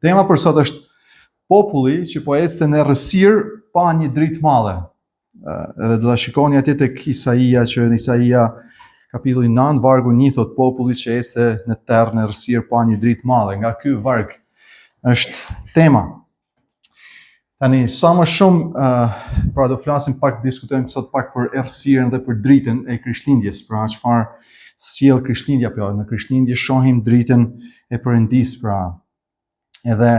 Tema për sot është populli që po ecte në errësirë pa një dritë madhe. Edhe do ta shikoni atje tek Isaia, që në Isaia kapitulli 9, vargu 1 thot populli që ecte në terr në errësirë pa një dritë madhe. Nga ky varg është tema. Tani sa më shumë pra do flasim pak, diskutojmë sot pak për errësirën dhe për dritën e Krishtlindjes, pra çfarë sjell Krishtlindja, pra në Krishtlindje shohim dritën e Perëndis, pra. Edhe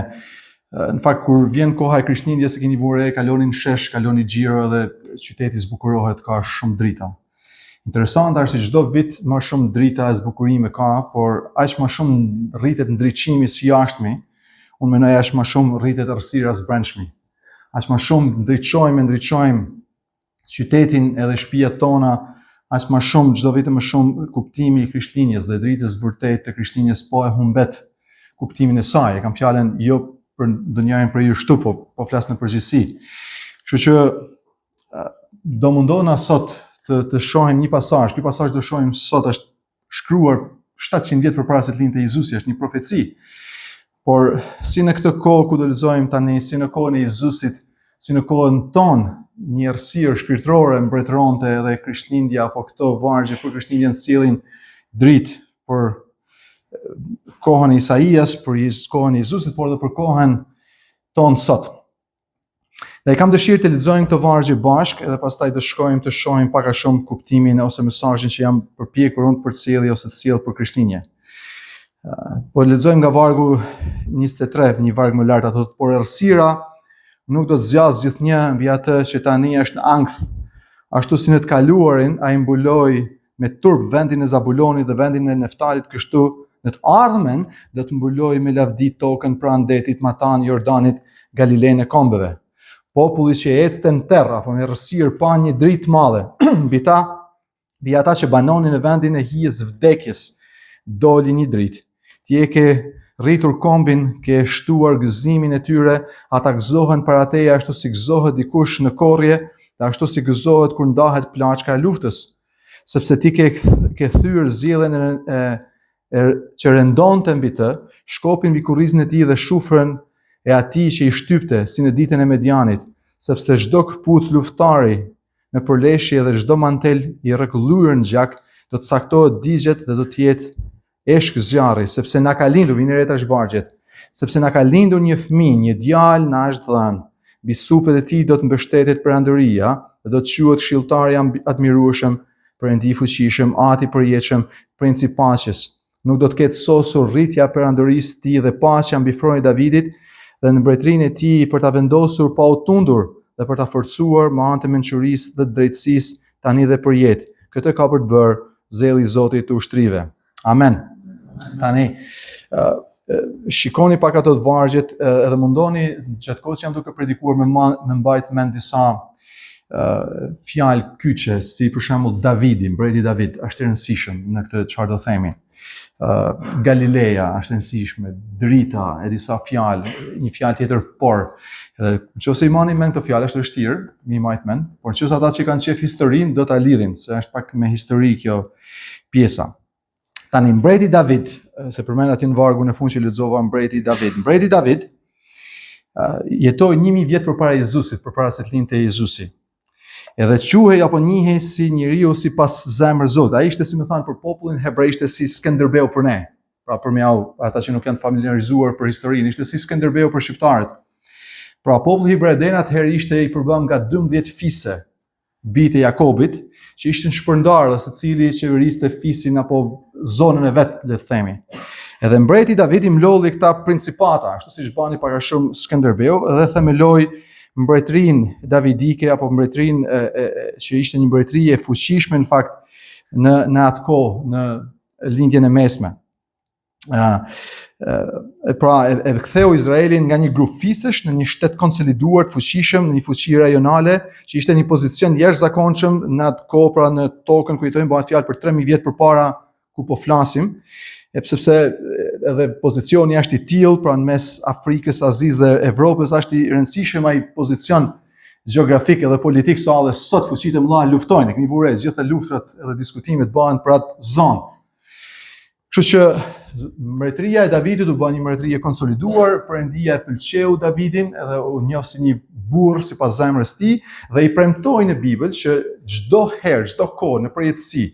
në fakt kur vjen koha e Krishtlindjes, e keni vure, kalonin shesh, kaloni xhiro dhe qyteti zbukurohet, ka shumë drita. Interesante është se çdo vit më shumë drita e zbukurime ka, por aq më shumë rritet ndriçimi si jashtëmi. Unë mendoj aq më shumë rritet errësira së brendshme. Aq më shumë ndriçojmë qytetin edhe shtëpiat tona, aq më shumë çdo vit më shumë kuptimi i Krishtlindjes dhe dritës vërtet të Krishtlindjes po e humbet kuptimin e saj. E kam fjalën jo për ndonjërin për ju shtu, po flas në përgjithësi. Kështu që do mundona sot të shohim një pasazh. Ky pasazh do shohim sot është shkruar 700 vjet përpara se të lindte Jezusi, është një profeci. Por si në këtë kohë ku do lexojmë tani, si në kohën e Jezusit, si në kohën tonë, një errësirë shpirtërore mbretëronte edhe Krishtlindja apo këto vargje për Krishtlindjen sjellin dritë për kohën e Isaias, për kohën e Jezusit, por edhe për kohën tonë sot. Dhe kam dëshirë të lexojmë këto vargje bashkë edhe pastaj të shkojmë të shohim pak a shumë kuptimin ose mesazhin që jam përpjekur unë të përcjellë ose të sjell për Krishtlindje. Po lexojmë nga vargu 23, një varg më lart, ato por errësira nuk do të zgjasë gjithnjë mbi atë që tani është në ankth, ashtu si në të kaluarin ai mbuloi me turp vendin e Zabulonit dhe vendin e Neftalit, kështu në të ardhmen do të mbuloj me lavdi tokën pranë detit Matan, Jordanit, Galilenë e kombeve. Populli që ecte në terr apo në errësirë pa një dritë madhe, mbi ata që banonin në vendin e hijes vdekjes, doli një dritë. Ti e ke rritur kombin, ke shtuar gëzimin e tyre, ata gëzohen para teje ashtu si gëzohet dikush në korrje, dhe ashtu si gëzohet kur ndahet plaçka e luftës, sepse ti ke thyer zjelljen që rendonte mbi të, shkopin mbi kurrizin e tij dhe shufrën e atij që i shtypte, si në ditën e Medianit, sepse çdo këpuc luftari në përleshje dhe çdo mantel i rrekullur në gjak do të caktohet digjet dhe do të jetë eshk zjarri, sepse na ka lindur, vini re tash vargjet, sepse na ka lindur një fëmijë, një djalë na është dhënë. Mbi supet e tij do të mbështetet perandëria dhe do të quhet këshilltari i admirueshëm, Perëndi i fuqishëm, Ati i përjetshëm, Princi i paqes. Nuk do të ketë sosur rritja e perandërisë tij dhe paqja mbi fronjë e Davidit dhe në mbretërinë e tij për ta vendosur pa u tundur dhe për ta forcuar me anë të mençurisë dhe drejtësisë tani dhe përjet. Këtë ka për të bërë zelli i Zotit të ushtrive. Amen. Tani, shikoni pak ato të vargjet edhe mundoni gjatë kohës që jam duke predikuar me mbajt mend disa fjalë kyçe, si për shembull Davidi, mbreti David, është e rëndësishëm në këtë çfarë do themi. Galileja është e rëndësishme, drita, e disa fjalë, një fjalë tjetër por. Edhe nëse i mani mend këto fjalë është vështirë, mi majt mend, por nëse ata që kanë qef historinë do ta lidhin, se është pak me histori kjo pjesa. Tani mbreti David, se përmend aty në vargun e fundit që lexova, mbreti David. Mbreti David jetoi 1000 vjet përpara Jezusit, përpara se të lindte Jezusi. Edhe quhej apo njihej si njeriu sipas zemrës Zotit. Ai ishte, si më thënë, për popullin hebrej ishte si Skënderbeu për ne. Pra për ata që nuk janë familiarizuar për historinë, ishte si Skënderbeu për shqiptarët. Pra populli hebrej deri atëherë ishte i përbëm nga 12 fise, bijtë e Jakobit, që ishte shpërndarë dhe secili qeveriste fisin apo zonën e vet, le të themi. Edhe mbreti David i mlolli këta principata, ashtu siç bani pak a shumë Skënderbeu, dhe themeloi mbretërinë davidike apo mbretërinë që ishte një mbretëri e fuqishme në fakt në atë kohë, në lindjen e mesme. Pra e ktheu Izraelin nga një grup fisesh në një shtet konsoliduar të fuqishëm, në një fuqi rajonale që ishte një pozicion jashtëzakonshëm në atë kohë, pra në tokën ku jetojmë, bëhet fjalë për 3000 vjet përpara ku po flasim, sepse edhe pozicioni është i tillë, pra në mes Afrikës, Azisë dhe Evropës është i rëndësishëm ai pozicion gjeografik edhe politik, sa edhe sot fuqitë e mëdha luftojnë, keni vënë gjithë luftrat edhe diskutimet bëhen për atë zonë. Kështu që mbretëria e Davidit u bë një mbretëri e konsoliduar, Perëndia e pëlqeu Davidin edhe u njoh si një burr sipas zemrës së tij dhe i premtoi në Bibël që çdo herë, çdo kohë në përjetësi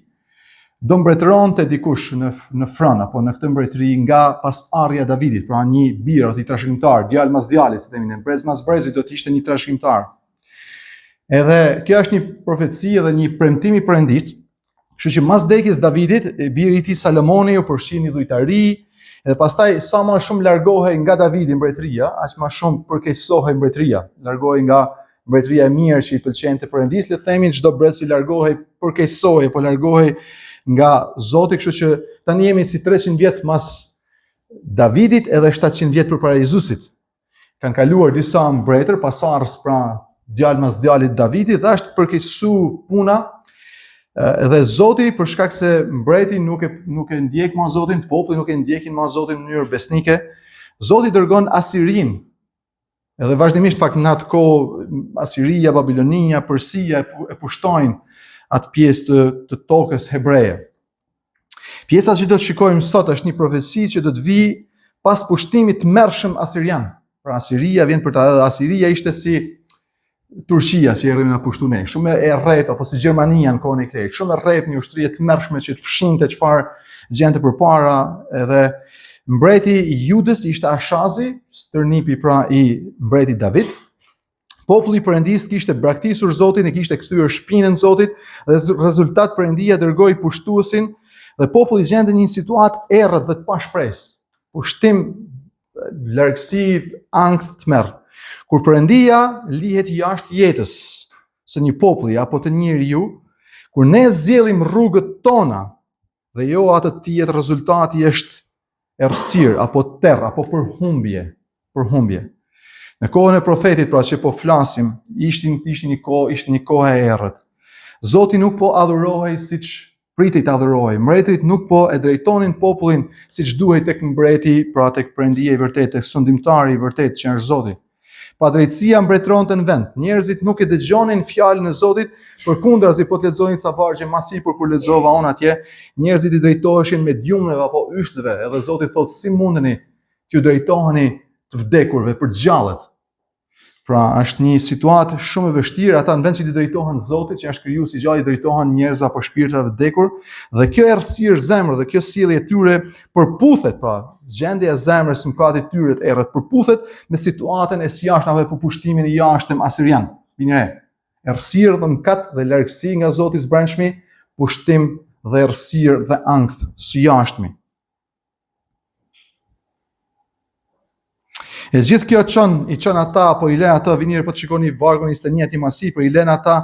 do mbretëronte dikush në fron apo në këtë mbretëri nga pasardhja e Davidit, pra një bir ose një trashëgimtar, djalë mas djalit, si themi ne, brez mas brezit do të ishte një trashëgimtar. Edhe kjo është një profeci dhe një premtim i Perëndisë. Kështu që mas vdekjes Davidit, biri i tij Salomoni u përfshi një dhujtari, edhe pastaj sa më shumë largohej nga Davidi mbretëria, aq më shumë përkeqësohej mbretëria. Largohej nga mbretëria e mirë që i pëlqente Perëndisë, le të themi çdo brez që largohej përkeqësohej, po largohej nga Zoti, kështu që tani jemi si 300 vjet mas Davidit edhe 700 vjet përpara Jezusit. Kanë kaluar disa mbretër, pasardhës pra djalë mas djalit Davidit, dhe është përkeqësu puna. Edhe Zoti, për shkak se mbreti nuk e ndjek më Zotin, populli nuk e ndjekin më Zotin në mënyrë besnike, Zoti dërgon Asirin. Edhe vazhdimisht fakt në atë kohë Asiria, Babilonia, Persia e pushtojnë atë pjesë të tokës hebreje. Pjesa që do të shikojmë sot është një profeci që do të vi pas pushtimit të mërshëm asirian. Pra Asiria vjen për ta, edhe Asiria ishte si Turqia që erdhi na pushtu ne, shumë e rrejtë, apo si Gjermania në kohën e krejt, shumë e rrejtë, një ushtri të mërshme që të fshinte çfarë gjente përpara, edhe mbreti i Judës ishte Ashazi, stërnipi pra i mbretit David. Populli i Perëndisë kishte braktisur Zotin, e kishte kthyer shpinën Zotit, dhe rezultat Perëndia dërgoi pushtuesin dhe populli gjente në një situatë errët dhe të pashpresë. Pushtim, largësi, ankth të merr. Kur Perëndia lihet jashtë jetës së një populli apo të njeriu, kur ne zgjellim rrugët tona dhe jo atë të tjetër, rezultati është errësirë apo terrë apo përhumbje. Në kohën e profetit, pra që po flasim, ishte një kohë e errët. Zoti nuk po adhurohej siç pritej të adhurohej. Mbretërit nuk po e drejtonin popullin siç duhej tek mbreti, pra tek Perëndia i vërtetë, tek sundimtari i vërtetë që është Zoti. Padrejtësia mbretëronte në vend. Njerëzit nuk e dëgjonin fjalën e Zotit, përkundrazi po të lexonin ca vargje më sipër kur lexova unë atje, njerëzit i drejtoheshin mediumeve apo yshzve, edhe Zoti thotë si mundeni t'ju drejtoheni të vdekurve për gjallët. Pra është një situatë shumë e vështirë, ata në vend që i drejtohen Zotit, që është krijuesi i gjallë, i drejtohen njerëz apo shpirtra të vdekur, dhe kjo errësirë zemrë dhe kjo sjellje e tyre përputhet, pra gjendja e zemrës në katit tyre të errët përputhet me situatën e jashtme apo pushtimin e jashtëm asirian. Bine, errësirë dhe mëkat dhe largësi nga Zoti i brendshmi, pushtim dhe errësirë dhe ankth së jashtmi. E gjithë kjo i çon ata apo i lën ata, vini po të shikoni vargun 21 aty më sipër, i lën ata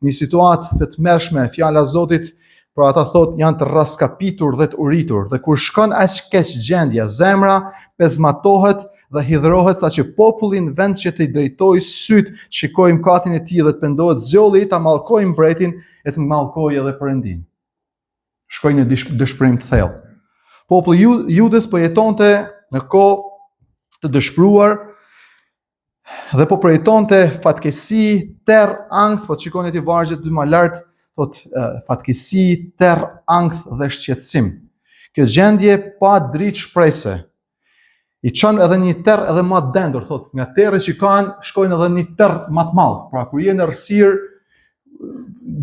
në një situatë të tmerrshme. Fjala e Zotit për ata thotë janë të raskapitur dhe të uritur, dhe kur shkon aq keq gjendja, zemra pezmatohet dhe hidhrohet, saqë populli në vend që të i drejtojë syt, shikojë mëkatin e tij dhe të pendohet zgjolli, ta mallkojë mbretin e të mallkojë edhe Perëndin. Shkoi në dëshpërim të thellë. Populli i Judës po jetonte në kohë të dëshpëruar dhe po përjetonte fatkeqësi, terr, ankth, po shikoni ti vargjet dy më lart, thotë fatkeqësi, terr, ankth dhe shqetësim. Kjo gjendje pa dritë shprehse i çon edhe një terr edhe më të dendur, thotë, nga terri që kanë shkojnë edhe një terr më të madh. Pra kur je në errësirë,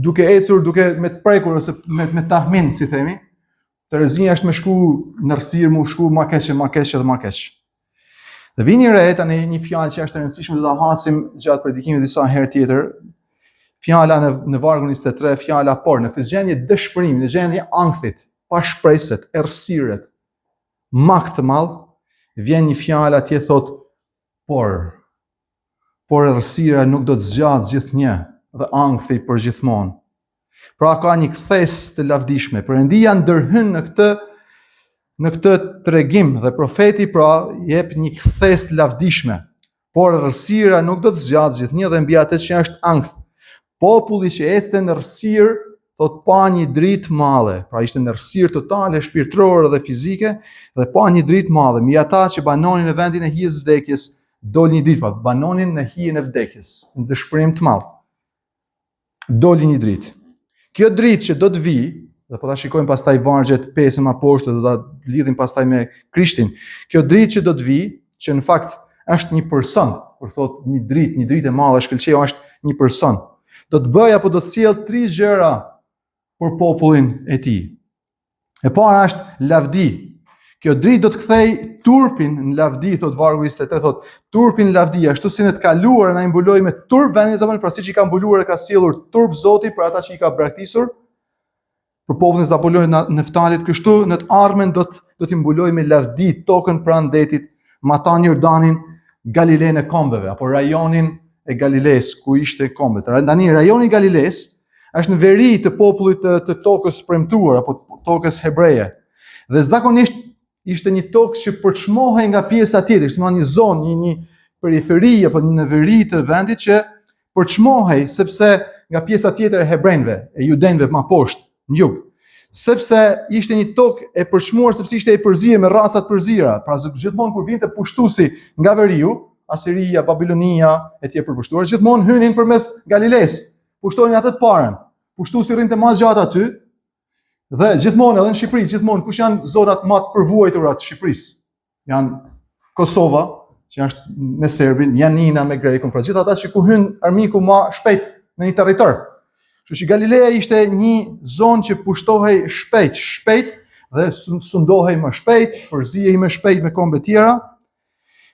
duke ecur, duke me të prekur ose me tahmin, si themi, Terezia është me shku në errësirë, mu shku më keq. Dhe vini re tani një fjalë që është e rëndësishme, do ta hasim gjatë predikimit disa herë tjetër. Fjala në vargun 23, fjala por, në këtë gjendje dëshpërimi, në gjendje ankthit, pa shpresë, errësirë, makt të madh, vjen një fjalë atje thotë por errësira nuk do të zgjatë gjithnjë dhe ankthi për gjithmonë. Pra ka një kthes të lavdishme. Perëndia ndërhyn në këtë tregim dhe profeti pra jep një kthes të lavdishme. Por errësira nuk do të zgjatë gjithnjë dhe mbi atë që është ankth. Populli që ecte në errësirë thot pa një dritë madhe. Pra ishte në errësirë totale, shpirtërore dhe fizike, dhe pa një dritë madhe. Mbi ata që banonin në vendin e hijes vdekjes, doli një dritë, banonin në hijen e vdekjes, në dëshpërim të madh. Doli një dritë. Kjo dritë që do të vi dhe po ta shikojmë pastaj vargjet 5 më poshtë, do ta lidhim pastaj me Krishtin. Kjo dritë që do të vi, që në fakt është një person, kur thot një dritë e madhe, shkëlqeu është një person. Do të bëj apo do të sjell 3 gjëra për popullin e tij. E para është lavdi. Kjo dritë do të kthej turpin në lavdi, thot vargu 23, thot turpin në lavdi, ashtu si në të kaluar na i mbuloi me turp vendin e zakonit, pra siç i ka mbuluar e ka sjellur turp Zoti për ata që i ka braktisur, për popullin e Zabulolit, Neftalit, kështu në të ardhmen do t'i mbuloj me lavdi tokën pranë detit, matan Jordanin, Galilenë e kombeve, apo rajonin e Galiles ku ishte kombet. Tani rajoni i Galiles është në veri të popullit të tokës premtuar apo tokës hebreje. Dhe zakonisht ishte një tokë që përçmohej nga pjesa tjetër, ishte një zonë, një periferi apo një veri të vendit që përçmohej sepse nga pjesa tjetër e hebrejve, e judenëve më poshtë në jug. Sepse ishte një tokë e përçmuar sepse ishte e përzierë me raca të përzira. Pra gjithmonë kur vinte pushtuesi nga veriu, Asiria, Babilonia e tjerë përpushtuar, gjithmonë hynin përmes Galiles, pushtonin atë të parën. Pushtuesi rrinte më gjatë aty. Dhe gjithmonë edhe në Shqipëri, gjithmonë kush janë zonat më të përvuajtura të Shqipërisë? Janë Kosova, që është me Serbin, Janina me Grekun, pra gjithë ata që ku hyn armiku më shpejt në një territor. Kështu që Galilea ishte një zonë që pushtohej shpejt dhe sundohej më shpejt, përzihej më shpejt me kombe tjera.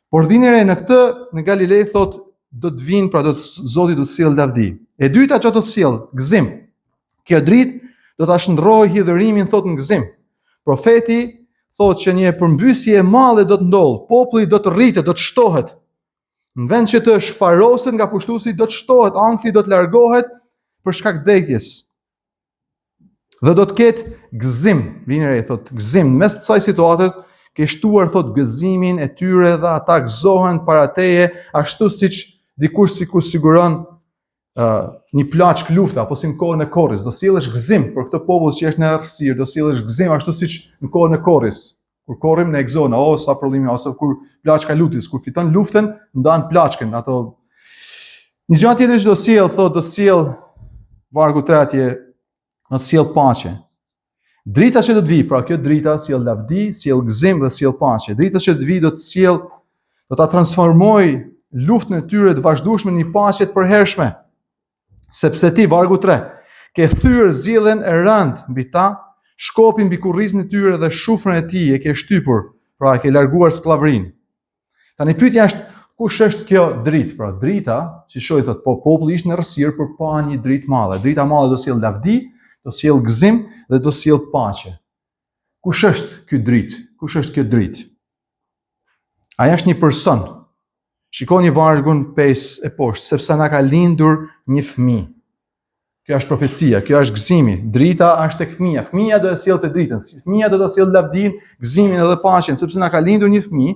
Por dinere në këtë, në Galilei thot do të vinë, pra Zoti do të sjellë lavdi. E dyta që do të sjellë gëzim. Kjo dritë do ta shndrojë hidhërimin thot në gëzim. Profeti thot që një përmbysje e madhe do të ndodhë, populli do të rritet, do të shtohet. Në vend që të shfaroset nga pushtuesi, do të shtohet, ankthi do të largohet për shkak vdekjes. Dhe do të ketë gëzim, vini re thot gëzim, në mes të kësaj situate ke shtuar thot gëzimin e tyre dhe ata gëzohen para teje, ashtu siç dikush sikur siguron një plaçk lufta, apo si në kohën e Korris, do sjellësh gëzim për këtë popull që është në errësirë, do sjellësh gëzim ashtu siç në kohën e Korris, kur korrim në Exona, sa prodhimi, ose kur plaçka lutis, kur fiton luftën, ndan plaçkën, ato. Një gjë tjetër që do sjell, do sjell vargu 3 atje, do të sjell paqe. Drita që do të vi, pra kjo drita sjell lavdi, sjell gëzim dhe sjell paqe. Drita që do të vi do të sjell, do ta transformoj luftën e tyre të vazhdueshme në një paqe të përhershme. Sepse ti, vargu 3, ke thyrë zillen e rënd mbi ta, shkopin mbi kurrizin e tyre dhe shufrën e tij e ke shtypur, pra e ke larguar skllavërinë. Tani pyetja është, kush është kjo dritë? Pra drita, si shohi thot, po populli ishte në errësirë për pa një dritë madhe. Drita madhe do sjell lavdi, do sjell gëzim dhe do sjell paqe. Kush është ky dritë? Kush është kjo dritë? Ai është një person. Shikoni vargun 5 e poshtë, sepse na ka lindur një fëmijë. Kjo është profecia, kjo është gëzimi. Drita është tek fëmia. Fëmia do të sjellë të dritën. Fëmia do ta sjellë lavdin, gëzimin edhe paqen, sepse na ka lindur një fëmijë.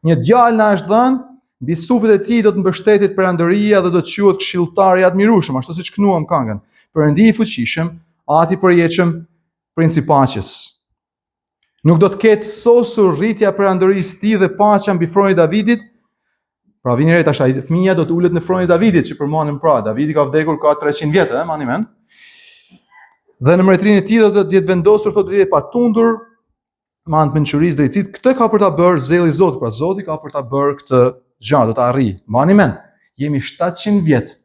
Një djalë na është dhënë, mbi supët e tij do të mbështetet perandëria dhe do të quhet këshilltari i admirueshëm, ashtu siç kënuam këngën. Perëndi i fuqishëm, Ati i përjetshëm, Princi i paqes. Nuk do të ketë sosur rritja perandërisë tij dhe paqja mbi fronin e Davidit. Pra vini re tash ai fëmia do të ulet në fronin e Davidit, që përmanim pra, Davidi ka vdekur ka 300 vjet, mani men. Dhe në mbretërinë e tij do të jetë vendosur thotë drejtë pa tundur, me anë të mençurisë drejtit. Këtë ka për ta bërë zelli i Zotit, pra Zoti ka për ta bërë këtë gjë, do ta arrijë. Mani men. Jemi 700 vjet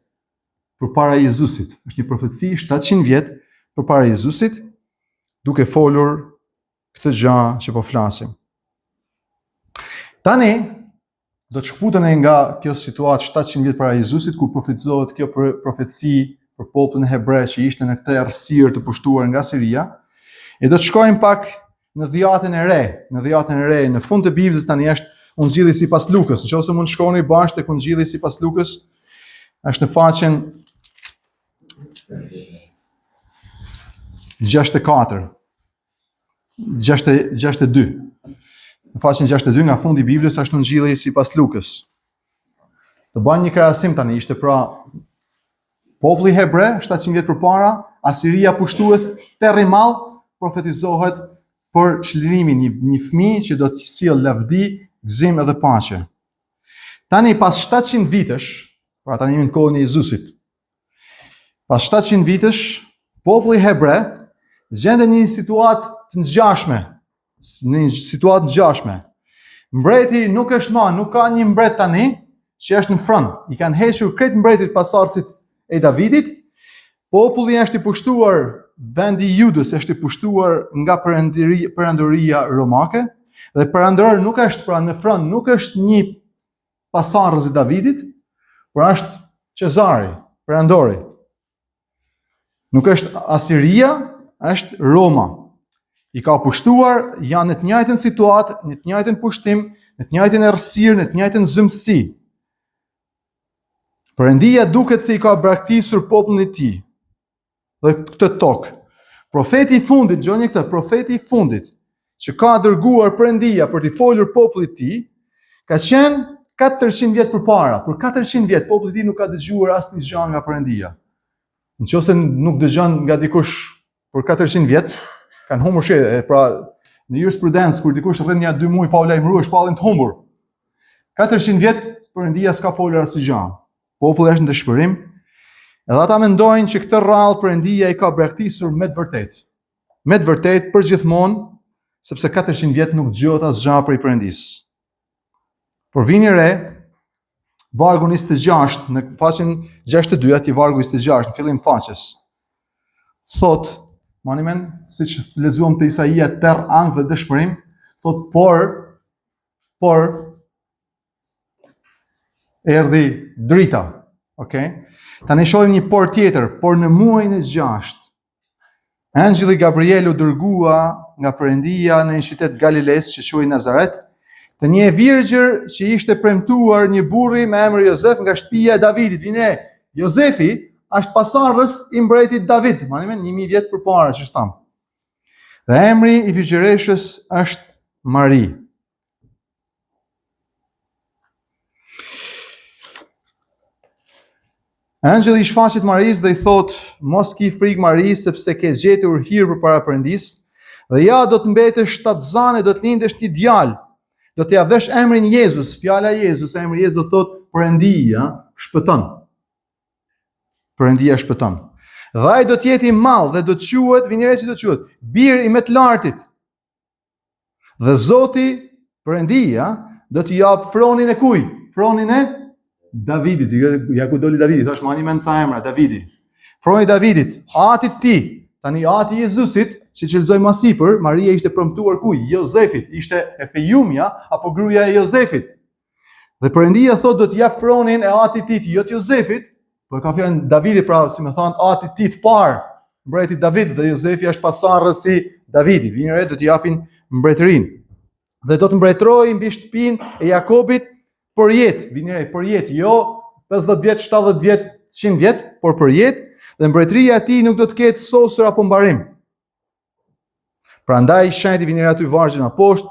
përpara Jezusit. Është një profeci 700 vjet përpara Jezusit, duke folur këtë gjë që po flasim. Tani do të shkputën nga kjo situatë 700 vjet para Jezusit, kur profetizohet kjo profeci për popullin hebre që ishte në këtë errësirë të pushtuar nga Siria, e do të shkojmë pak në dhjetën e re. Në dhjetën e re, në fund të Biblës tani është Ungjilli sipas Lukës. Nëse mund të shkoni bashkë tek Ungjilli sipas Lukës, është në faqen 64, 62. Në faqen 62 nga fundi i Biblës është Ungjilli sipas Lukës. Të bëjmë një krahasim tani, ishte pra populli hebre 700 vjet përpara, Asiria pushtues, terri i madh, profetizohet për çlirimin një fëmijë që do të sjellë lavdi, gëzim edhe paqe. Tani pas 700 vitesh, pra tani jemi në kohën e Jezusit. Pas 700 vitesh, populli hebre gjenden në një situatë të ngjashme, në një situatë të ngjashme. Mbreti nuk është më, nuk ka një mbret tani që është në front. I kanë hequr krejt mbretit pasardhësit e Davidit. Populli është i pushtuar, vendi i Judës është i pushtuar nga perandoria romake, dhe perandor nuk është pra në front, nuk është një pasardhës i Davidit, por është Cezari, perandori. Nuk është Asiria, është Roma. I ka pushtuar, janë në të njëjtën situatë, në të njëjtën pushtim, në të njëjtën errësirë, në të njëjtën zymësi. Perëndia duket se i ka braktisur popullin e tij. Dhe këtë tokë. Profeti i fundit, gjoni këtë, profeti i fundit, që ka dërguar Perëndia për t'i folur popullit të tij, ka qenë 400 vjet përpara. Për 400 vjet populli i tij nuk ka dëgjuar asnjë gjë nga Perëndia. Nëse nuk dëgjon nga dikush për 400 vjet, kanë humbur shërbim. Pra, në jurisprudencë kur dikush rrin ja 2 muaj pa u lajmëruar, shpallin të humbur. 400 vjet Perëndia s'ka folur asnjë gjë. Populli është në dëshpërim. Edhe ata mendojnë që këtë rrallë Perëndia i ka braktisur me të vërtetë. Me të vërtetë përgjithmonë, sepse 400 vjet nuk dëgohet asgjë prej Perëndisë. Por vini re, vargu 26, në faqen 62, aty vargu 26, në fillim faqes. Thot, mani men, siç lexuam te Isaia, terr ankth dhe dëshpërim, thot por erdhi drita. Okay? Tani shohim një por tjetër, por në muajin e 6. Angjëlli Gabriel u dërgua nga Perëndia në një qytet Galiles që quhej Nazaret, të një virgjër që ishte premtuar një burri me emër Jozef nga shtëpia e Davidit. Vini re, Jozefi është pasardhës i mbretit David, mani men 1000 vjet përpara që stam. Dhe emri i virgjëreshës është Mari. Angjëlli i shfaqet Maris dhe i thot, mos ki frikë Mari, sepse ke gjetur hir përpara Perëndisë, dhe ja do të mbetesh shtatzane, do të lindesh një djalë, do të javësh emrin Jezus. Fjala Jezus, emri Jezus do të thotë Perëndia shpëton. Perëndia shpëton. Dhe ai do të jetë i madh dhe do të quhet, vini re që do të quhet, bir i më të lartit. Dhe Zoti, Perëndia, do t'i jap fronin e kuj? Fronin e Davidit. Ja ku doli Davidi, thash mani mend sa emra, Davidi. Froni Davidit, atit ti. Tani ati Jezusit, që lexojmë më sipër, Maria ishte premtuar kuj? Jozefit, ishte e fejumja apo gruaja e Jozefit. Dhe Perëndia thotë do t'i jap fronin e atit tit, jo të Jozefit, por ka fjalën Davidi, pra si më thon atit tit parë, mbreti David, dhe Jozefi është pasardhës i Davidit. Vini re, do t'i japin mbretërinë. Dhe do të mbretërojë mbi shtëpinë e Jakobit për jetë. Vini re, për jetë, jo 50 vjet, 70 vjet, 100 vjet, por për jetë. Dhe mbretëria e tij nuk do të ketë sosur apo mbarim. Prandaj shenjti, vini aty vargjën më poshtë,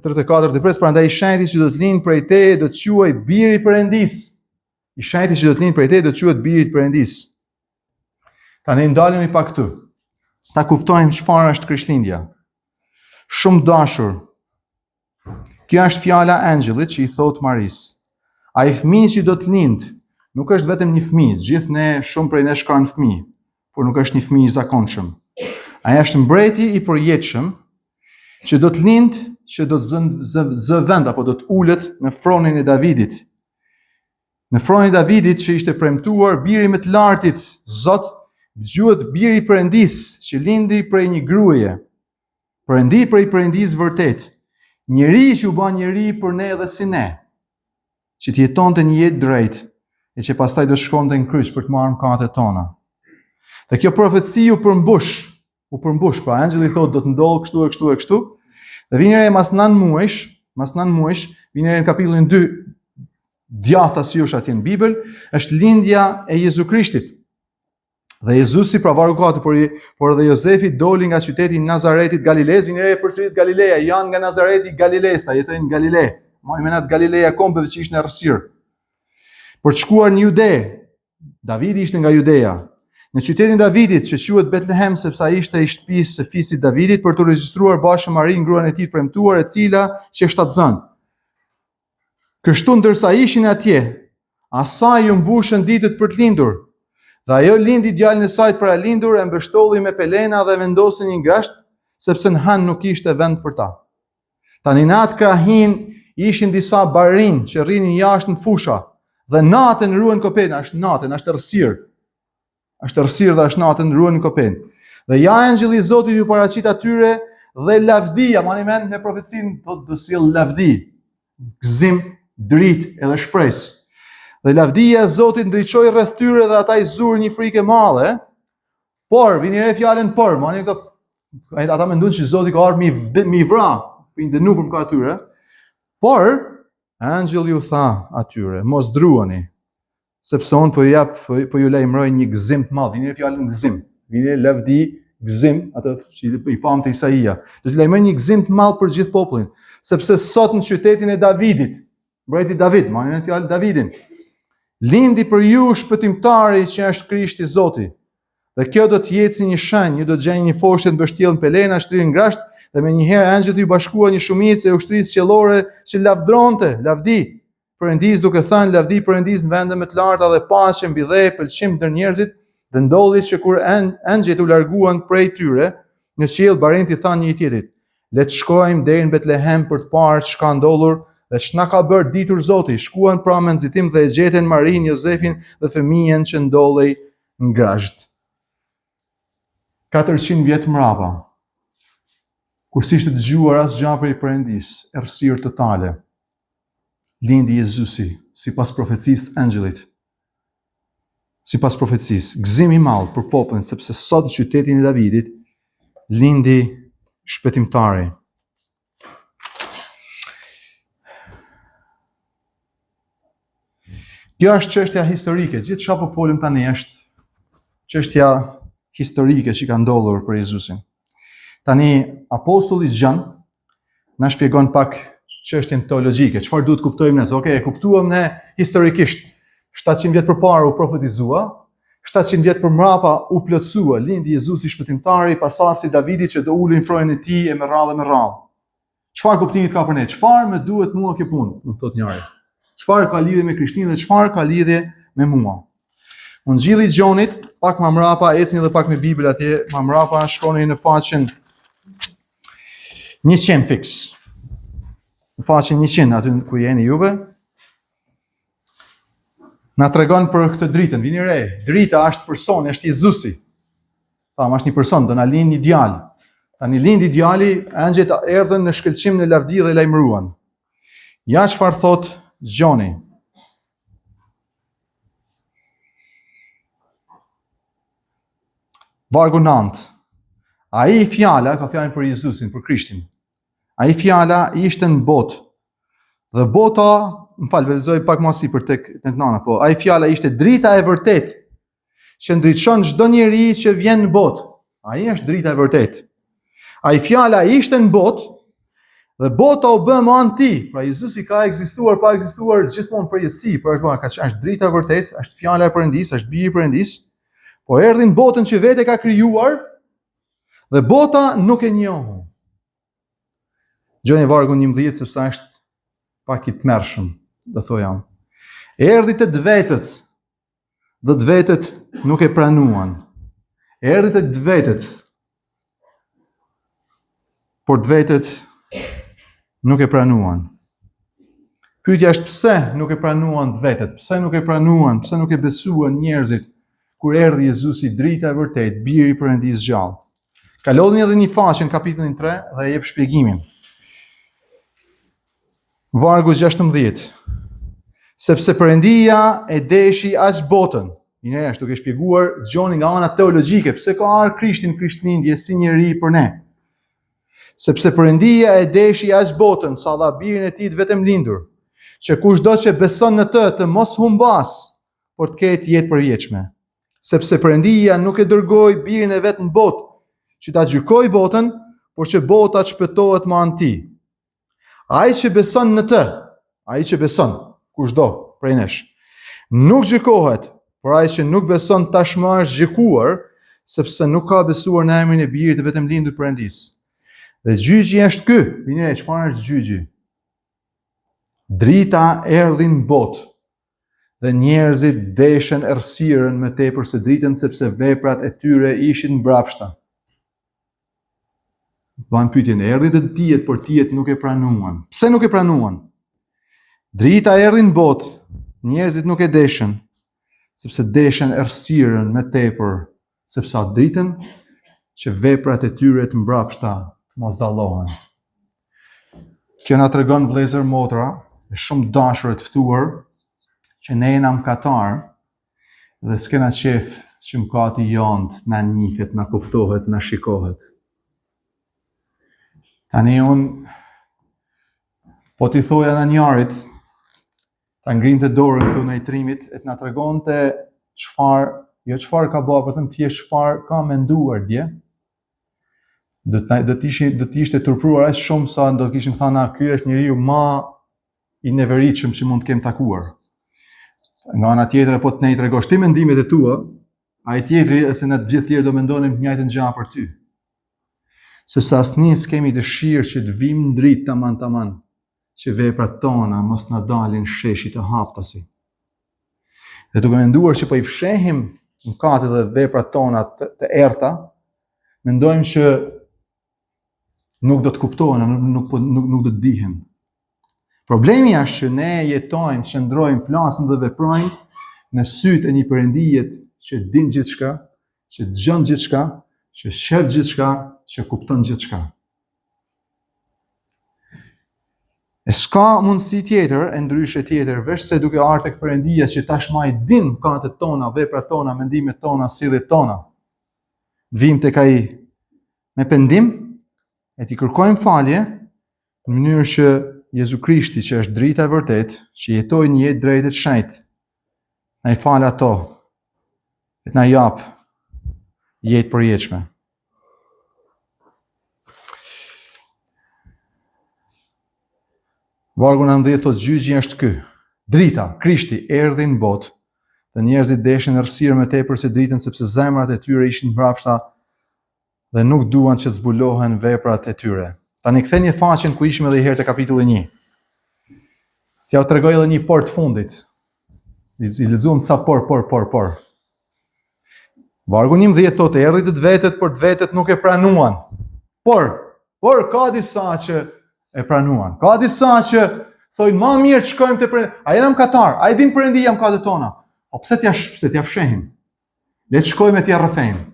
34 depres, prandaj shenjti që do të lind prej teje do të quajë biri i Perëndisë. I shenjti që do të lind prej teje do të quhet biri i Perëndisë. Tani ndalemi pak këtu. Ta kuptojmë çfarë është Krishtlindja. Shumë dashur. Kjo është fjala e angjëllit që i thot Maris. Ai fëmijë që do të lind nuk është vetëm një fëmijë, gjithë ne, shumë prej nesh kanë fëmijë, por nuk është një fëmijë i zakonshëm. Ai është mbreti i përjetshëm që do të lind, që do të zë vend apo do të ulet në fronin e Davidit. Në fronin e Davidit që ishte premtuar biri më të lartit, Zot, quhet biri i Perëndisë, që lindi prej një gruaje. Perëndi prej Perëndisë vërtet. Njeri që u bë njeri për ne dhe si ne, që të jetonte një jetë drejt, e që pastaj do shkonte në kryq për të marrë mëkatet tona. Dhe kjo profeci u përmbush, pra angjëlli thotë do të ndodhë kështu e kështu e kështu. Dhe vini re mas 9 muajsh, vini re në kapitullin 2, djatha si është atje në Bibël, është lindja e Jezu Krishtit. Dhe Jezusi, pra vargu 4, por dhe Jozefi doli nga qyteti Nazaretit Galiles, vini re përsërit Galileja, janë nga Nazareti Galiles, ta jetojnë në Galile. Mani menat Galileja kombeve që ishte në errësirë. Për të shkuar në Jude, Davidi ishte nga Judeja, në qytetin Davidit që quhet Betlehem, sepse ai ishte i shtëpisë së fisit Davidit, për të regjistruar bashkë Marin, gruan e tij të premtuar, e cila që shtatzon. Kështu ndërsa ishin atje, asaj u mbushën ditët për të lindur, Dhe ajo lindi djalin e saj para lindur, e mbështolli me pelena dhe vendosi një ngrasht, sepse në Han nuk ishte vend për ta. Tani në atë krahin ishin disa barin që rrinin jashtë në fusha, dhe natën ruhen kopena, është natën, është errësirë. Është errësirë dhe është natën ruhen kopen. Dhe ja angjëlli i Zotit ju paraqit atyre dhe lavdia, mani men në profecinë thotë do sjell lavdi, gëzim, dritë edhe shpresë. Dhe lavdia e Zotit ndriçoi rreth tyre dhe ata i zurën një frikë e madhe. Por vini re fjalën por, mani këto ata mendojnë se Zoti ka ardhur mi vra, i dënu për mëkat atyre. Por angjëlli u tha atyre, mos druani, sepse unë po ju lajmëroj një gëzim të madh. Vini re fjalën gëzim. Vini lavdi, gëzim, atë që i pam te Isaia. Do të lajmëroj një gëzim të madh për gjithë popullin, sepse sot në qytetin e Davidit, mbreti David, mani në fjalë Davidin, lindi për ju shpëtimtari që është Krishti Zoti. Dhe kjo do të jetë si një shenjë, ju do të gjeni një foshë të mbështjellën pelena, shtrirë ngrasht, dhe menjëherë angjëllit ju bashkua një shumicë e ushtrisë qiellore që lavdronte, lavdi Perëndis, duke thënë lavdi Perëndis në vende më të larta dhe paqe mbi dhe pëlqim ndër njerëzit. Dhe ndodhi që kur angjëllit u larguan prej tyre, në qiell barenti thanë një tjetrit: "Le të shkojmë deri në Betlehem për të parë ç'ka ndodhur dhe ç'na ka bërë ditur Zoti." Shkuan pra me nxitim dhe e gjetën Marin, Jozefin dhe fëmijën që ndollej ngrasht. 400 vjet mrapa, kur s'ishte dëgjuar asgjë prej Perëndis, errësirë totale, lindi Jezusi, sipas profecisë të angjëllit. Sipas profecisë, gëzim i madh për popullin, sepse sot në qytetin e Davidit lindi shpëtimtari. Kjo është çështja historike. Gjithë çfarë po folim tani është çështja historike që ka ndodhur për Jezusin. Tani apostulli Gjan na shpjegon pak çështjen teologjike. Çfarë duhet kuptojmë ne? Okej, e kuptuam ne historikisht. 700 vjet përpara u profetizua, 700 vjet përmrapa u plotësua, lindi Jezusi shpëtimtari, pasardhësi i Davidit që do ulin frojën e tij e me radhë. Çfarë kuptimi ka për ne? Çfarë më duhet mua kjo punë? Më thot njëri. Çfarë ka lidhje me Krishtinë dhe çfarë ka lidhje me mua? Ungjilli i Gjonit, pak më mrapa, ecni edhe pak me Bibël atje, më mrapa shkoni në faqen 100 fix. Në faqen 100 aty ku jeni juve. Na tregon për këtë dritën, vini re, drita është personi, është Jezusi. Thamë, është një person, do na lind një djalë. Tani lindi djali, angjëllit erdhën në shkëlqim në lavdi dhe lajmëruan. Ja çfarë thot Gjoni. Vargu 9. Ai fjala, ka fjalën për Jezusin, për Krishtin. Ai fjala ishte në botë. Dhe bota, vëllëzoj pak më sipër tek nana, po ai fjala ishte drita e vërtetë që ndriçon çdo njeri që vjen në botë. Ai është drita e vërtetë. Ai fjala ishte në botë dhe bota u bë më anë tij. Pra Jezusi ka ekzistuar, pa ekzistuar gjithmonë për jetësi, por është drita e vërtetë, është fjala e Perëndis, është biri i Perëndis, po erdhi në botën që vetë ka krijuar dhe bota nuk e njohu. Gjoni vargu 11 sepse është pak i tmerrshëm, do thoja. Erdhi te vetët, dhe të vetët nuk e pranuan. Erdhi te vetët, por të vetët nuk e pranuan. Pyetja është pse nuk e pranuan të vetët? Pse nuk e pranuan? Pse nuk e besuan njerëzit kur erdhi Jezusi, drita e vërtetë, biri i Perëndisë gjallë? Kaloni edhe një faqe në kapitullin 3 dhe jep shpjegimin. Vargu 16. Sepse Perëndia e deshi aq botën. Një është duke shpjeguar Gjoni nga ana teologjike pse ka ardhur Krishti në Krishtlindje si njeri për ne. Sepse Perëndia e deshi aq botën sa dha birin e tij të vetëm lindur, që kushdo që beson në të mos humbas, por të ketë jetë përvjetshme. Sepse Perëndia nuk e dërgoi birin e vet në botë, që ta gjykojë botën, por që bota të shpëtohet me anë tij. Ai që beson në të, ai që beson, kushdo prej nesh, nuk gjykohet, por ai që nuk beson tashmë është gjykuar, sepse nuk ka besuar në emrin e birit të vetëm lindur Perëndis. Dhe gjyqi është ky. Vini re, çfarë është gjyqi? Drita erdhi në botë. dhe njerëzit deshen errësirën më tepër se dritën sepse veprat e tyre ishin mbrapshta. Bën pyetjen, erdhi të dijet, por dijet nuk e pranuan. Pse nuk e pranuan? Drita erdhi në botë, njerëzit nuk e deshën, sepse deshen errësirën më tepër se sa dritën që veprat e tyre të mbrapshta të mos dallohen. Kjo na tregon vëllezër motra, e shumë dashur të ftuar, që ne jena mëkatar dhe s'kena qef që mëkati jonë na njihet, na kuptohet, na shikohet. Tani unë po t'i thoja në njarit, ta ngrinte dorën këtu në trimit, e t'na tregonte çfarë ka bërë, por them thjesht çfarë ka menduar dje. Do të ishte turpruar aq shumë sa do të kishim thënë ky është njeriu më i neveritshëm që mund të kem takuar. Nga ana tjetër po të ne i tregosh ti mendimet e tua, ai tjetri ose ne të gjithë tjerë do mendonim të njëjtën gjë për ty. Sepse asnjë s'kemi dëshirë që të vim në dritë taman, që veprat tona mos na dalin sheshi të haptasi. Dhe duke menduar që po i fshehim mëkatet dhe veprat tona të errta, mendojmë që nuk do të kuptohen, nuk do të dihen. Problemi është që ne jetojmë, qëndrojmë, flasim dhe veprojmë në sytë e një Perëndije që din gjithçka, që dëgjon gjithçka, që sheh gjithçka, që kupton gjithçka. E s'ka mundësi tjetër, e ndryshe tjetër, veç se duke ardhur tek Perëndia që tashmë ai din mëkatet tona, veprat tona, mendimet tona, sjelljet tona. Vim tek ai me pendim e t'i kërkojmë falje në mënyrë që Jezu Krishti, që është drita e vërtet, që jetoi një jetë drejtë të shenjtë, na i fal ato, e na jap jetë përjetshme. Vargu 19 thotë gjyqi është ky. Drita, Krishti, erdhi në botë, dhe njerëzit deshin errësirë më tepër se dritën sepse zemrat e tyre ishin mbrapshta dhe nuk duan që të zbulohen veprat e tyre. Tani ktheni faqen ku ishim edhe herë te kapitulli 1. T'ja u tregoj edhe një por të fundit. I lexuam ca por. Vargu 11 thotë erdhi të vetët, por të vetët nuk e pranuan. Por ka disa që e pranuan. Ka disa që thojnë më mirë të shkojmë te Perëndia. Ai jam katar, ai din Perëndia mëkatet tona. Po pse t'ja fshehim? Le të shkojmë t'ja rrëfejmë.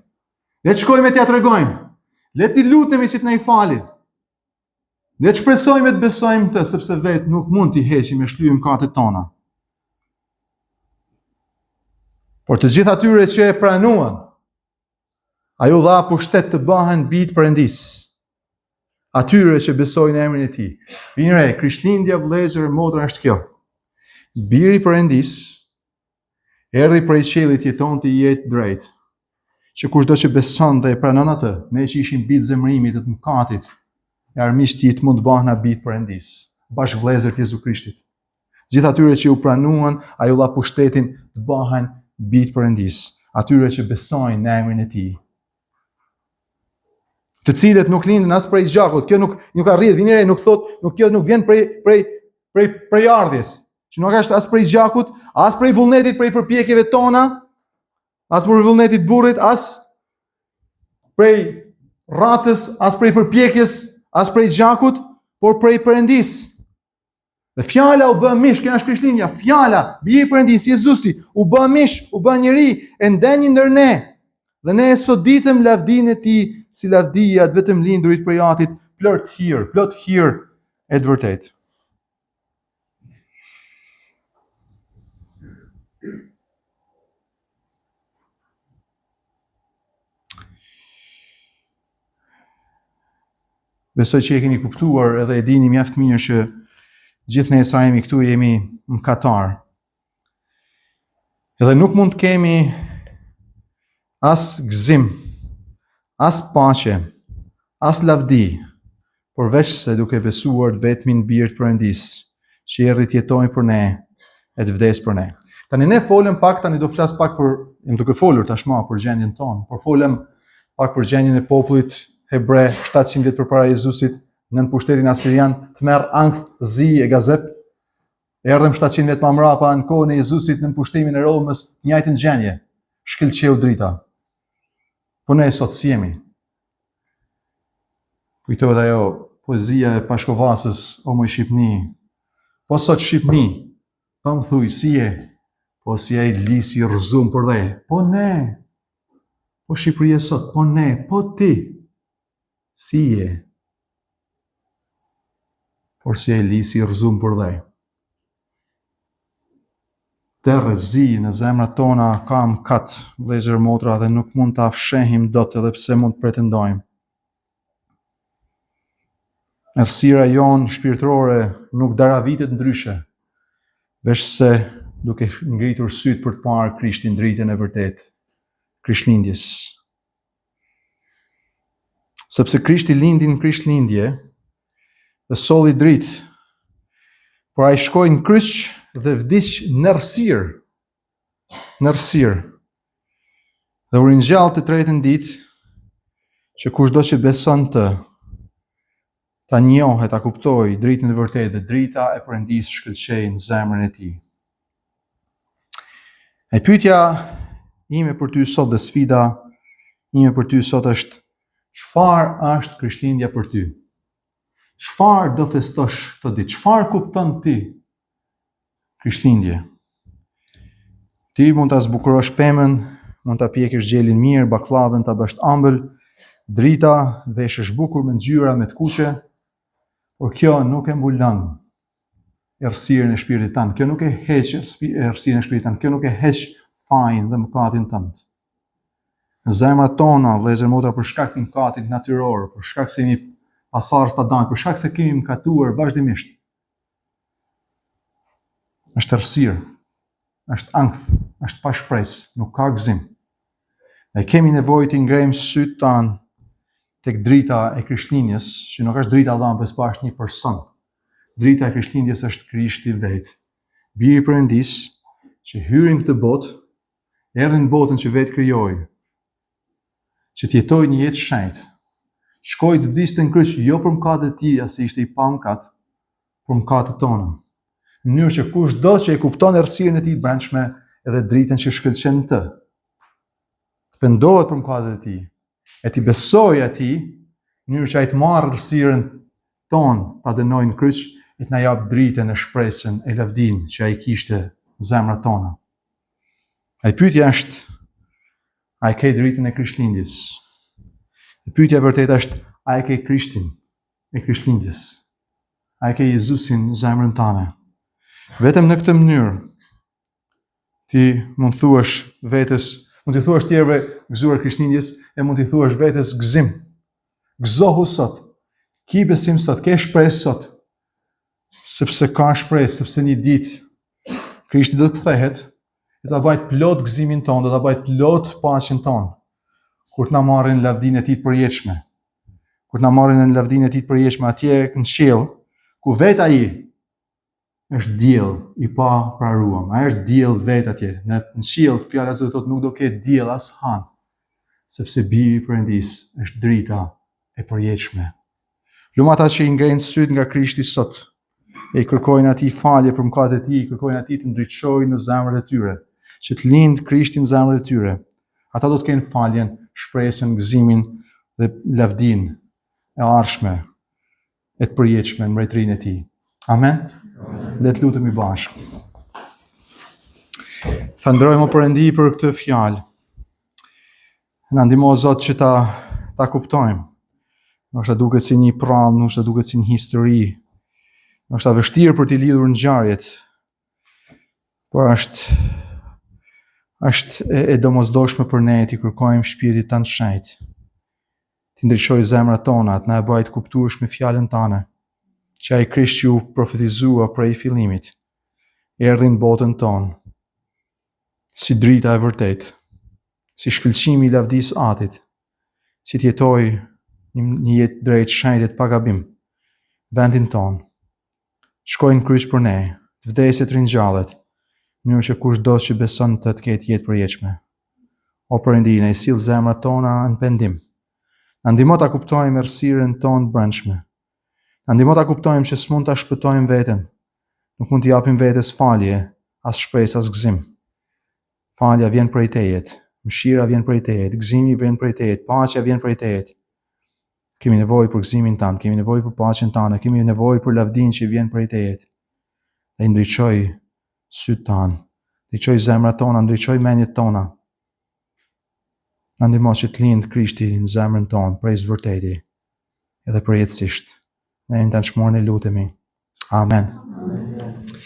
Le të shkojmë t'ja tregojmë. Le të lutemi që të na i falin. Le të shpresojmë të besojmë të, sepse vetë nuk mund t'i heqim e shlyejmë mëkatet tona. Por të gjithë atyre që e pranuan, ai u dha pushtet të bëhen bijtë Perëndis. Atyre që besojnë në emrin e tij. Vini re, Krishtlindja vëllezër motra është kjo. Biri i Perëndis erdhi prej qiellit, jetonte jetë drejt. Që kushdo që beson dhe e pranon atë, ne që ishim bijtë zemrimit të mëkatit, e armiqt të mund të bëhen bijtë Perëndis, bashkë vëllezërit Jezu Krishtit. Gjithë atyre që u pranuan, ai u dha pushtetin të bëhen bijtë Perëndis, atyre që besojnë në emrin e tij. Të cilët nuk lindën as prej gjakut, kjo nuk arrihet, vini re, nuk thot, kjo nuk vjen prej ardhjes, që nuk është as prej gjakut, as prej vullnetit, prej përpjekjeve tona, as prej vullnetit burrit, as prej racës, as prej përpjekjes, as prej gjakut, por prej Perëndis. Dhe fjala u bë mish, kjo është Krishtlindja, fjala, biri i Perëndis, Jezusi, u bë mish, u bë njeri, e ndenjë ndër ne. Dhe ne e soditëm lavdinë e tij, si lavdia të vetëm lindurit prej Atit, plot hir e të vërtetë. Besoj që e keni kuptuar edhe e dini mjaft mirë që gjithë ne sa jemi këtu jemi mëkatar. Edhe nuk mund të kemi as gëzim, as paqe, as lavdi, përveç se duke besuar të vetmin bir të Perëndis, që erdhi të jetojë për ne e të vdes për ne. Tani ne folëm pak, tani do flas pak jam duke folur tashmë për gjendjen tonë, por folëm pak për gjendjen e popullit hebre 700 vjet përpara Jezusit, nën pushtetin asirian, të merr ankth, zi e gazep, Erdhëm 700 vjet më mbrapa në kohën e Jezusit në pushtimin e Romës, njëjtën gjendje, shkëlqeu drita. Po ne sot si jemi? Kujtohet ajo poezia e Pashkovasës, O moj Shqipni. Po sot Shqipni, po më thuj, si je? Po si ai lisi rrëzum për dhe. Po ne, po Shqipëria sot, po ne, po ti, si je? Por si ai lisi rrëzum për dhe. Të rrezi në zemrat tona kam katë, vëllezër motra, dhe nuk mund ta fshehim dot edhe pse mund të pretendojmë. Errësira jonë shpirtërore nuk daravitet ndryshe, veç se duke ngritur syt për të parë Krishtin dritën e vërtet, Krishtlindjes. Sepse Krishti lindi në Krishtlindje dhe solli dritë, por ai shkoi në kryq dhe vdiq në errësirë. Dhe u ringjall të tretën ditë, që kushdo që beson të, ta njohë, ta kuptoj dritën e vërtetë dhe drita e Perëndisë shkëlqej në zemrën e tij. E pyetja ime për ty sot dhe sfida ime për ty sot është: çfarë është Krishtlindja për ty? Çfarë do festosh këtë ditë? Çfarë kupton ti Krishtlindje? Ti mund ta zbukurosh pemën, mund ta pjekësh gjelin mirë, baklavën ta bësh ëmbël, drita veshësh bukur me ngjyra, me të kuqe, por kjo nuk e mbulon errësirën e shpirtit tënd. Kjo nuk e heq errësirën e shpirtit tënd. Kjo nuk e heq fajin dhe mëkatin tënd. Në zemrat tona, vëllezër motra, për shkak të mëkatit natyror, për shkak se jemi pasardhës të Adamit, për shkak se kemi mëkatuar vazhdimisht, është errësirë, është ankth, është pa shpresë, nuk ka gëzim. Ne kemi nevojë të ngrejmë sytë tanë tek drita e Krishtlindjes, që nuk është drita e Allahut, por është një person. Drita e Krishtlindjes është Krishti vetë, biri i Perëndisë, që hyri në këtë botë, erdhi në botën që vetë krijoi, që të jetojë një jetë shenjtë, shkoi të vdiste në kryq jo për mëkatet e tij, as ishte i pa mëkat, për mëkatet tona. Në mënyrë që kushdo që e kupton errësirën e tij të brendshme edhe dritën që shkëlqen të, të pendohet për mëkatet e tij, e t'i besojë atij, në mënyrë që ai të marrë errësirën tonë, ta dënojë në kryq, e të na jap dritën e shpresën e lavdinë që ai kishte në zemrat tona. Ai pyetja është: a e ke dritën e Krishtlindjes? E pyetja e vërtetë është: a e ke Krishtin e Krishtlindjes? A e ke Jezusin në zemrën tënde? Vetëm në këtë mënyrë ti mund të thuash vetes, mund të thuash tjerëve gëzuar Krishtlindjes, e mund të thuash vetes gëzim. Gëzohu sot. Ki besim sot, ke shpresë sot. Sepse ka shpresë, sepse një ditë Krishti do të kthehet e ta bëjë plot gëzimin ton, do ta bëjë plot paqen ton. Kur të na marrin lavdinë e tij të përjetshme. Kur të na marrin në lavdinë e tij të përjetshme atje në qiell, ku vetë ai është diell i pa praruam. Ai është diell vetë atje. Në qiell fjala e Zotit thotë nuk do ketë diell as han, sepse biri i Perëndisë është drita e përjetshme. Lumë ata që i ngrenë syt nga Krishti sot, e i kërkojnë atij falje për mëkatet e tij, kërkojnë atij të ndriçojë në zemrat e tyre, që të lindë Krishti në zemrat e tyre. Ata do të kenë faljen, shpresën, gëzimin dhe lavdinë e ardhshme, e të përjetshme në mbretërinë e tij. Amen. Le të lutemi bashkë. Falënderojmë o Perëndi për këtë fjalë. Na ndihmo Zot që ta kuptojmë. Ndoshta duket si një prallë, ndoshta duket si një histori, ndoshta vështirë për t'i lidhur ngjarjet, por është e domosdoshme për ne t'i kërkojmë Shpirtit Tënd Shenjtë, t'i ndriçojë zemrat tona, të na e bëjë të kuptueshme fjalën tënde, që ai Krisht që u profetizua prej fillimit, erdhi në botën tonë, si drita e vërtetë, si shkëlqimi i lavdisë Atit, si t'jetoi një jetë drejt shenjtë pa gabim, vendin tonë, shkoi në kryq për ne, të vdesë të ringjallet, në mënyrë që kushdo që beson të ketë jetë përjetshme. O Perëndi, na sill zemrat tona në pendim. Na ndihmo ta kuptojmë errësirën tonë të brendshme. Na ndihmo ta kuptojmë që s'mund ta shpëtojmë veten, Nuk mund t'i japim vetes falje, as shpresë, as gëzim. Falja vjen prej Tejet, mëshira vjen prej Tejet, gëzimi vjen prej Tejet, paqja vjen prej Tejet. Kemi nevojë për gëzimin tanë, kemi nevojë për paqen tanë, kemi nevojë për lavdin që vjen prej Tejet. Dhe i ndriçoj sytë tanë, ndriçoj zemrat tona, ndriçoj mendjet tona. Na ndihmo që të lindë Krishti në zemrën tonë prej zvërteti, edhe përjetësisht. Ne në të nëshmorën e lutemi. Amen.